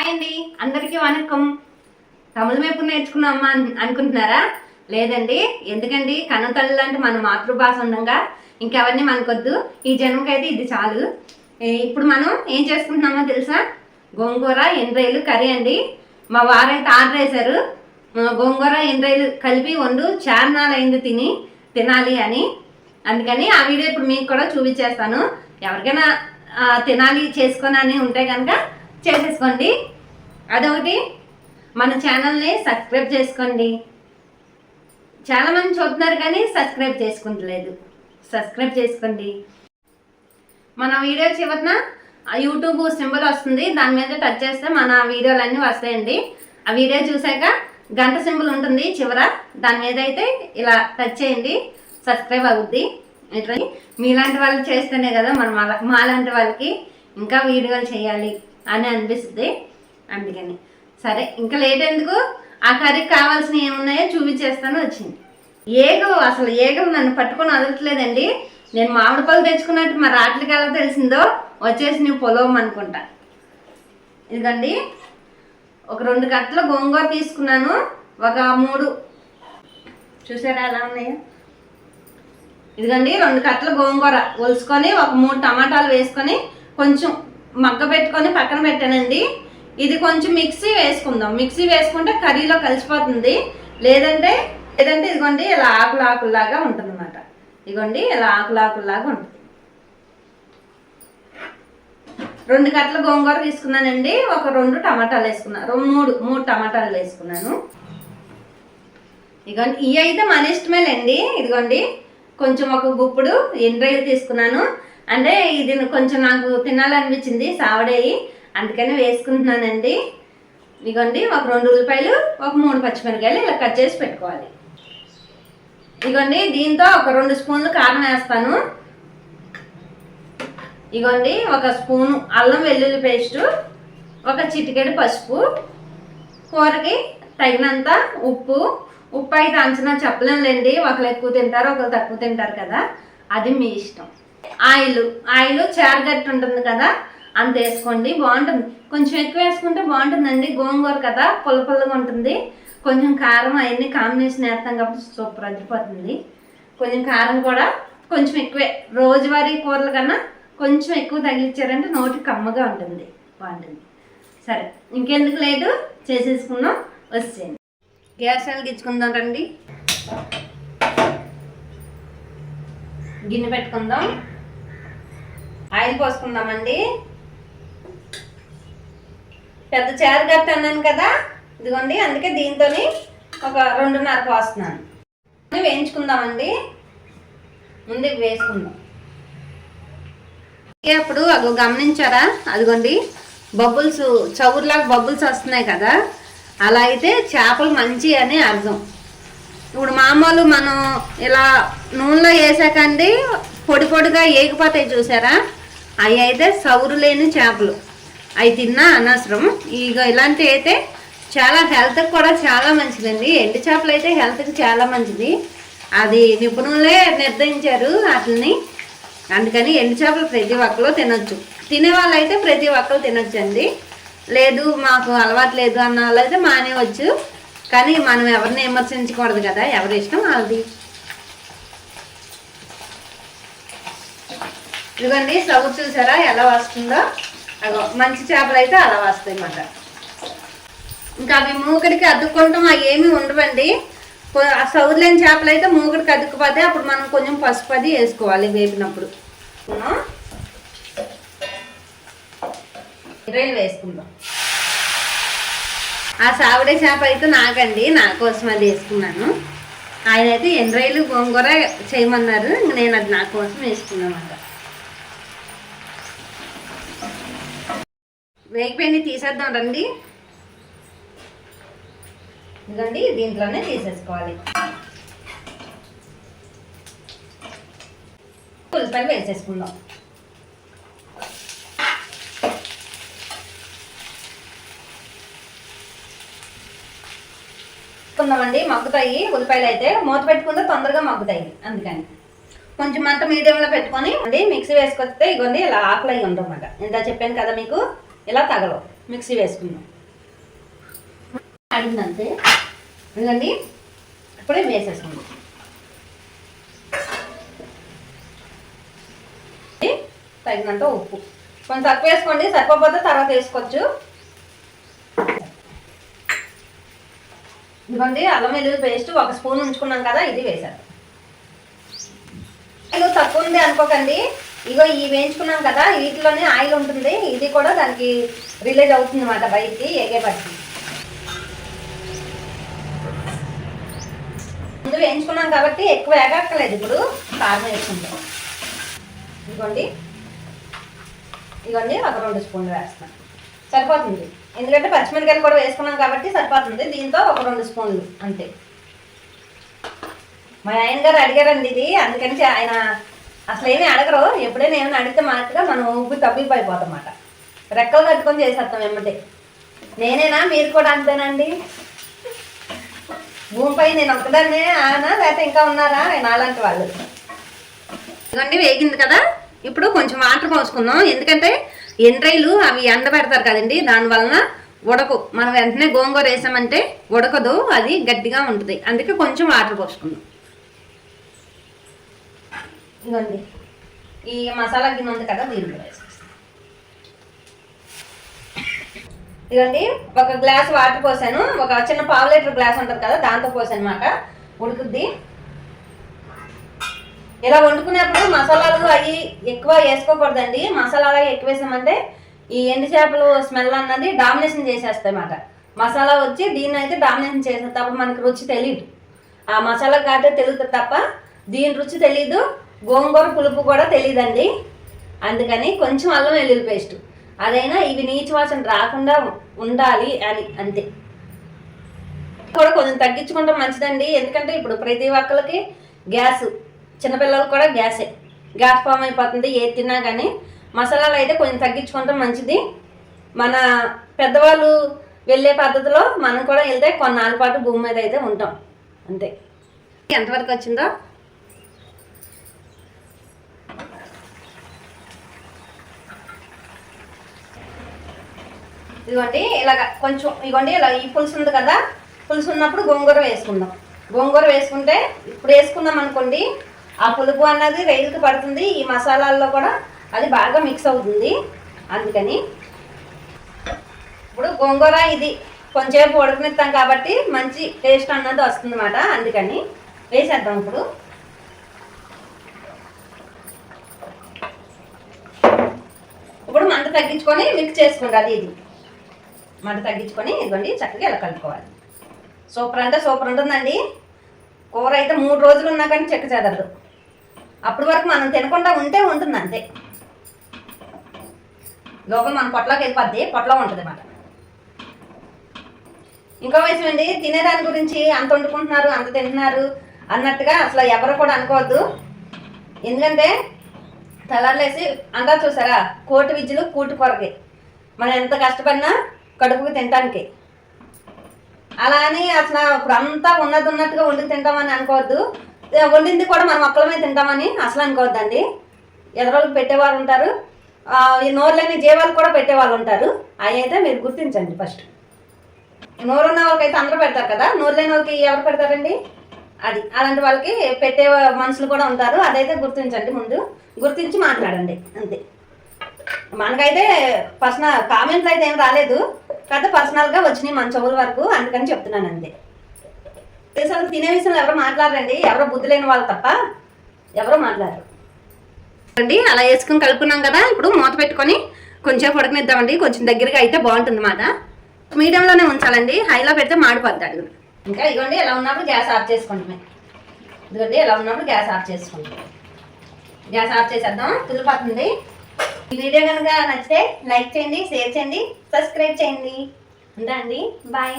Hi అండి, అందరికీ వనక్కం. తమిళ వైపు నేర్చుకున్నామా అనుకుంటున్నారా? లేదండి. ఎందుకండి, కన్నతల్లి లాంటి మన మాతృభాష ఉండగా ఇంకెవరిని మనకొద్దు. ఈ జన్మకైతే ఇది చాలు. ఇప్పుడు మనం ఏం చేసుకుంటున్నామో తెలుసా? గోంగూర ఎండ్రాయిలు కర్రీ అండి. మా వారైతే ఆర్డర్ వేశారు, గోంగూర ఎండ్రాయిలు కలిపి వండు, చార్నాలు అయింది తినాలి అని. అందుకని ఆ వీడియో ఇప్పుడు మీకు కూడా చూపించేస్తాను. ఎవరికైనా తినాలి చేసుకొని అని ఉంటే కనుక చేసేసుకోండి. అదొకటి, మన ఛానల్ని సబ్స్క్రైబ్ చేసుకోండి. చాలామంది చూస్తున్నారు కానీ సబ్స్క్రైబ్ చేసుకుంటలేదు. సబ్స్క్రైబ్ చేసుకోండి. మన వీడియో చివరిన యూట్యూబ్ సింబల్ వస్తుంది, దాని మీద టచ్ చేస్తే మన వీడియోలన్నీ వస్తాయండి. ఆ వీడియో చూసాక గంట సింబల్ ఉంటుంది చివర, దాని మీద అయితే ఇలా టచ్ చేయండి, సబ్స్క్రైబ్ అవుద్ది. ఇట్లా మీలాంటి వాళ్ళు చేస్తేనే కదా మాలాంటి వాళ్ళకి ఇంకా వీడియోలు చేయాలి అని అనిపిస్తుంది. అందుకని సరే, ఇంకా లేట్ ఎందుకు, ఆ కర్రీకి కావాల్సినవి ఏమున్నాయో చూపించేస్తాను. వచ్చింది అసలు ఏగం నన్ను పట్టుకొని వదలట్లేదండి. నేను మామిడి పళ్ళు తెచ్చుకున్నట్టు మరి రాట్లకి ఎలా తెలిసిందో వచ్చేసి నువ్వు పొలవం అనుకుంటా. ఇదిగండి, ఒక 2 కట్టలు గోంగూర తీసుకున్నాను. ఒక 3 చూసారా ఎలా ఉన్నాయో. ఇదిగండి 2 కట్టలు గోంగూర ఒలుసుకొని ఒక 3 టమాటాలు వేసుకొని కొంచెం మగ్గ పెట్టుకొని పక్కన పెట్టానండి. ఇది కొంచెం మిక్సీ వేసుకుందాం. మిక్సీ వేసుకుంటే కర్రీలో కలిసిపోతుంది. లేదంటే ఇదిగోండి ఇలా ఆకులాగా ఉంటుంది అన్నమాట. ఇదిగోండి ఇలా ఆకులాగా ఉంటుంది. 2 కట్టల గోంగూర తీసుకున్నానండి. ఒక 2 టమాటాలు వేసుకున్నాను, 3 టమాటాలు వేసుకున్నాను. ఇదిగోండి ఇవి అయితే మన ఇష్టమేలేండి. ఇదిగోండి కొంచెం ఒక గుప్పుడు ఎండ్రాయిలు తీసుకున్నాను. అంటే ఇది కొంచెం నాకు తినాలనిపించింది సావడేయి, అందుకని వేసుకుంటున్నానండి. ఇదిగోండి ఒక 2 ఉల్లిపాయలు, ఒక 3 పచ్చిమిరకాయలు ఇలా కట్ చేసి పెట్టుకోవాలి. ఇదిగోండి దీంతో ఒక 2 స్పూన్లు కారం వేస్తాను. ఇదిగోండి ఒక స్పూను అల్లం వెల్లుల్లి పేస్టు, ఒక చిటికెడు పసుపు, కూరకి తగినంత ఉప్పు అయితే అంచనా చెప్పలేండి. ఒకరు ఎక్కువ తింటారు, ఒకరు తక్కువ తింటారు కదా, అది మీ ఇష్టం. ఆయిల్ చారగట్టు ఉంటుంది కదా, అంత వేసుకోండి, బాగుంటుంది. కొంచెం ఎక్కువ వేసుకుంటే బాగుంటుందండి, గోంగూర కదా పుల్లగా ఉంటుంది. కొంచెం కారం అవన్నీ కాంబినేషన్ వేస్తాం కాబట్టి సూపర్ అదిరిపోతుంది. కొంచెం కారం కూడా కొంచెం ఎక్కువే, రోజువారీ కూరల కన్నా కొంచెం ఎక్కువ తగిలిచ్చారంటే నోటికి కమ్మగా ఉంటుంది, బాగుంటుంది. సరే, ఇంకెందుకు లేటు, చేసేసుకుందాం. వచ్చేయండి, గ్యాస్ వెలిగించుకుందాం రండి. గిన్నె పెట్టుకుందాం, ఆయిల్ పోసుకుందామండి. పెద్ద చారగట్ట అన్నాను కదా, ఇదిగోండి అందుకే దీంతో ఒక 2.5 పోస్తున్నాను. వేయించుకుందామండి. ముందు వేసుకుందాం. అప్పుడు అగో గమనించారా, అదిగోండి బబుల్స్, చవురులాగా బబుల్స్ వస్తున్నాయి కదా, అలా అయితే చేపలు మంచి అని అర్థం. ఇప్పుడు మామూలు మనం ఇలా నూనెలో వేసాకండి పొడిగా ఏగిపోతాయి చూసారా, అవి అయితే సౌరు లేని చేపలు, అవి తిన్నా అనవసరం. ఇక ఇలాంటివి అయితే చాలా హెల్త్కి కూడా చాలా మంచిదండి. ఎండు చేపలు అయితే హెల్త్కి చాలా మంచిది, అది నిపుణులే నిర్ణయించారు వాటిని. అందుకని ఎండు చేపలు ప్రతి ఒక్కరు తినొచ్చు. తినేవాళ్ళు అయితే ప్రతి ఒక్కరు తినొచ్చు అండి. లేదు మాకు అలవాటు లేదు అన్న వాళ్ళైతే మానేవచ్చు. కానీ మనం ఎవరిని విమర్శించకూడదు కదా, ఎవరి ఇష్టం వాళ్ళది. ఇదిగోండి సౌరు చూసారా ఎలా వస్తుందో, అగో మంచి చేపలు అయితే అలా వస్తాయి అన్నమాట. ఇంకా అవి మూగడికి అద్దుకుంటాం, అవి ఏమీ ఉండవండి. ఆ సౌరు లేని చేపలు అయితే మూగడికి అద్దుకుపోతే అప్పుడు మనం కొంచెం పసుపు అది వేసుకోవాలి వేపినప్పుడు. ఎండ్రాయిలు వేసుకుందాం. ఆ సావిడే చేప అయితే నాకండి, నా కోసం అది వేసుకున్నాను. ఆయన అయితే ఎండ్రాయిలు గోంగూర చేయమన్నారు, నేను అది నా కోసం వేసుకున్నాను అంట. వేగిపోయింది, తీసేద్దాం రండి. ఇదిగోండి దీంట్లోనే తీసేసుకోవాలి. ఉల్లిపాయలు వేసేసుకుందాం. కుందామండి, మగ్గుతాయి ఉల్లిపాయలు అయితే. మూత పెట్టుకుంటే తొందరగా మగ్గుతాయి, అందుకని కొంచెం మంట మీడియంలో పెట్టుకొని మిక్సీ వేసుకొస్తే ఇగోండి ఇలా ఆకులు అవి ఉండమాట. ఇందా చెప్పాను కదా మీకు, ఇలా తగలవు. మిక్సీ వేసుకుందాం. మాడింది అంతే. ఎందుకండి ఇప్పుడే వేసేసుకుంది. తగినంత ఉప్పు కొంచెం తక్కువ వేసుకోండి, సరిపోతే తర్వాత వేసుకోవచ్చు. ఇదిగోండి అల్లం వెల్లుల్లి పేస్ట్ 1 స్పూన్ ఉంచుకున్నాం కదా, ఇది వేసారు. ఆయిల్ తక్కువ ఉంది అనుకోకండి, ఇగో ఈ వేయించుకున్నాం కదా వీటిలోనే ఆయిల్ ఉంటుంది, ఇది కూడా దానికి రిలీజ్ అవుతుంది అన్నమాట బయటికి ఎగేపట్టి. ముందు వేయించుకున్నాం కాబట్టి ఎక్కువ ఎగక్కలేదు. ఇప్పుడు కారం వేసుకుంటాం. ఇదిగోండి 1 2 స్పూన్లు వేస్తాం సరిపోతుంది. ఎందుకంటే పచ్చిమిరకాయలు కూడా వేసుకున్నాం కాబట్టి సరిపోతుంది. దీంతో 1 2 స్పూన్లు అంతే. మా ఆయన గారు అడిగారండి ఇది, అందుకని ఆయన అసలు ఏమీ అడగరు. ఎప్పుడైనా ఏమైనా అడిగితే మాటగా మనం ఉప్పు తప్పిపోతాం అన్నమాట. రెక్కలు కట్టుకొని చేసేస్తాం ఏమంటే. నేనేనా, మీరు కూడా అంతేనండి? భూమిపై నేను ఒక్కదాన్నే ఆనా, లేకపోతే ఇంకా ఉన్నారా నాలాంటి వాళ్ళు? ఇదిగోండి వేగింది కదా, ఇప్పుడు కొంచెం వాటర్ పోసుకుందాం. ఎందుకంటే ఎండ్రాయిలు అవి ఎండబెడతారు కదండి, దానివలన ఉడకు. మనం వెంటనే గోంగూర వేసామంటే ఉడకదు, అది గట్టిగా ఉంటుంది. అందుకే కొంచెం వాటర్ పోసుకుందాం. ఇదిగోండి ఈ మసాలా గిన్నె ఉంది కదా, దీంట్లో వేసేస్తాం. ఇదిగోండి 1 గ్లాస్ వాటర్ పోసాను. ఒక చిన్న 1/2 లీటర్ గ్లాస్ ఉంటుంది కదా, దాంతో పోసాను అన్నమాట. ఉడుకుద్ది. ఇలా వండుకునేప్పుడు మసాలాలు అవి ఎక్కువ వేసుకోకూడదండి. మసాలాలు ఎక్కువ వేసామంటే ఈ ఎండు చేపలు స్మెల్ అన్నది డామినేషన్ చేసేస్తాయి అన్నమాట. మసాలా వచ్చి దీన్ని అయితే డామినేషన్ చేసేది, అప్పుడు మనకి రుచి తెలియదు. ఆ మసాలా కాటే తెలుస్తుంది తప్ప దీని రుచి తెలీదు, గోంగూర పులుపు కూడా తెలియదండి. అందుకని కొంచెం అల్లం వెల్లుల్లి పేస్ట్, అదైనా ఇవి నీచు వాసన రాకుండా ఉండాలి అని అంతే. కూడా కొంచెం తగ్గించుకుంటాం మంచిదండి. ఎందుకంటే ఇప్పుడు ప్రతి ఒక్కరికి గ్యాస్, చిన్నపిల్లలకు కూడా గ్యాస్ ఫామ్ అయిపోతుంది ఏది తిన్నా కానీ. మసాలాలు అయితే కొంచెం తగ్గించుకుంటాం మంచిది. మన పెద్దవాళ్ళు వెళ్ళే పద్ధతిలో మనం కూడా వెళ్తే కొన్నాళ్ళ పాటు భూమి మీద అయితే ఉంటాం అంతే. ఎంతవరకు వచ్చిందో ఇదిగోండి ఇలాగ కొంచెం. ఇదిగోండి ఇలా ఈ పులుసు ఉంది కదా, పులుసు ఉన్నప్పుడు గోంగూర వేసుకుందాం. గోంగూర వేసుకుంటే ఇప్పుడు వేసుకున్నాం అనుకోండి, ఆ పులుపు అన్నది రైలుకి పడుతుంది, ఈ మసాలాల్లో కూడా అది బాగా మిక్స్ అవుతుంది. అందుకని ఇప్పుడు గోంగూర ఇది కొంచెంసేపు ఉడకనిస్తాం కాబట్టి మంచి టేస్ట్ అన్నది వస్తుంది అన్నమాట. అందుకని వేసేద్దాం. ఇప్పుడు మంట తగ్గించుకొని మిక్స్ చేసుకోండి. అది ఇది మంట తగ్గించుకొని ఇదిగోండి చక్కగా ఇలా కలుపుకోవాలి. సూపర్ అంటే సూపర్ ఉంటుందండి. కూర అయితే 3 రోజులు ఉన్నా కానీ చెక్క చెదరదు. అప్పటి వరకు మనం తినకుండా ఉంటే ఉంటుంది అంతే. లోపల మన పొట్లోకి వెళ్ళిపోద్ది, పొట్లో ఉంటుంది అన్నమాట. ఇంకో విషయం అండి, తినేదాని గురించి అంత వండుకుంటున్నారు అంత తింటున్నారు అన్నట్టుగా అసలు ఎవరు కూడా అనుకోవద్దు. ఎందుకంటే తెల్లారులేసి అంటారు చూసారా, కోటి విద్యలు కూటి కొరకే. మనం ఎంత కష్టపడినా కడుపుకి తినటానికి. అలా అని అసలు ఇప్పుడు అంతా ఉన్నట్టుగా వండుకు తింటామని అనుకోవద్దు. వండింది కూడా మనం ఒక్కలమే తింటామని అసలు అనుకోవద్దండి. ఎదరోళ్ళకి పెట్టేవాళ్ళు ఉంటారు, ఈ నోరులేని జీవాలు కూడా పెట్టేవాళ్ళు ఉంటారు. అవి అయితే మీరు గుర్తించండి. ఫస్ట్ నోరున్న వాళ్ళకైతే అందరూ పెడతారు కదా, నోరు లేని వాళ్ళకి ఎవరు పెడతారండి? అది అలాంటి వాళ్ళకి పెట్టే మనుషులు కూడా ఉంటారు. అదైతే గుర్తించండి. ముందు గుర్తించి మాట్లాడండి అంతే. మనకైతే పర్సనల్ కామెంట్లు అయితే ఏం రాలేదు, కాకపోతే పర్సనల్గా వచ్చినాయి మన చెవుల వరకు, అందుకని చెప్తున్నాను అంతే. అసలు తినే విషయంలో ఎవరు మాట్లాడరండి, ఎవరో బుద్ధి లేని వాళ్ళు తప్ప ఎవరో మాట్లాడరు అండి. అలా వేసుకుని కలుపుకున్నాం కదా, ఇప్పుడు మూత పెట్టుకొని కొంచెం ఉడకనిద్దామండి. కొంచెం దగ్గరగా అయితే బాగుంటుంది అన్నమాట. మీడియంలోనే ఉంచాలండి, హైలో పెడితే మాడిపోద్ది అడుగు. ఇంకా ఇదిగోండి ఇలా ఉన్నప్పుడు గ్యాస్ ఆఫ్ చేసుకుంటామే. ఇదిగోండి ఇలా ఉన్నప్పుడు గ్యాస్ ఆఫ్ చేసుకుంటాం. గ్యాస్ ఆఫ్ చేసేద్దాం, తుల్లిపోతుంది. ఈ వీడియో కనుక నచ్చితే లైక్ చేయండి, షేర్ చేయండి, సబ్స్క్రైబ్ చేయండి. ఉందా అండి, బాయ్.